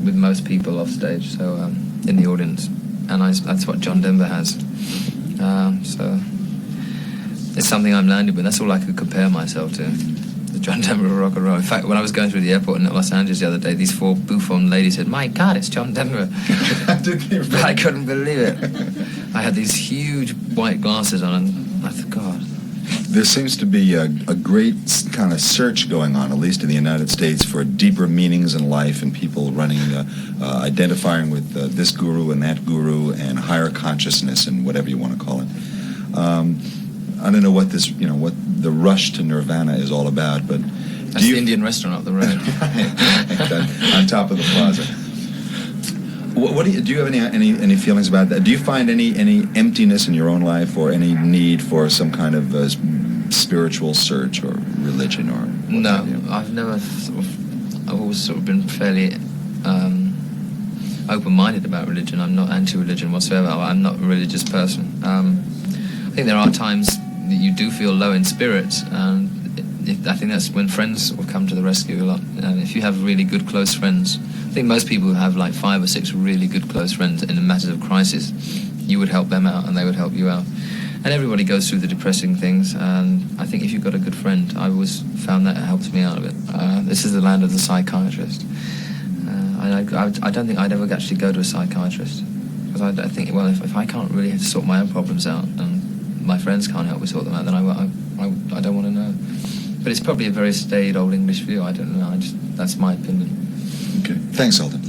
with most people off stage, so in the audience, and that's what John Denver has. So it's something I'm landed with. That's all I could compare myself to. The John Denver of rock and roll. In fact, when I was going through the airport in Los Angeles the other day, these four bouffon ladies said, "My God, it's John Denver." I couldn't believe it. I had these huge white glasses on, and I thought, God. There seems to be a great kind of search going on, at least in the United States, for deeper meanings in life, and people running, identifying with this guru and that guru, and higher consciousness, and whatever you want to call it. I don't know what this, you know, what the rush to nirvana is all about, but that's the Indian restaurant up the road, on top of the plaza. What do you have any feelings about that? Do you find any emptiness in your own life, or any need for some kind of spiritual search or religion or? No, I've never I've always sort of been fairly open-minded about religion. I'm not anti-religion whatsoever. I'm not a religious person. I think there are times that you do feel low in spirits, and I think that's when friends will come to the rescue a lot. And if you have really good close friends, I think most people have like 5 or 6 really good close friends in a matter of crisis. You would help them out, and they would help you out. And everybody goes through the depressing things, and I think if you've got a good friend, I always found that it helps me out of it. This is the land of the psychiatrist. I don't think I'd ever actually go to a psychiatrist, because I think, well, if I can't really sort my own problems out, and my friends can't help me sort them out, then I don't want to know. But it's probably a very staid old English view. I don't know. That's my opinion. Okay. Thanks, Elton.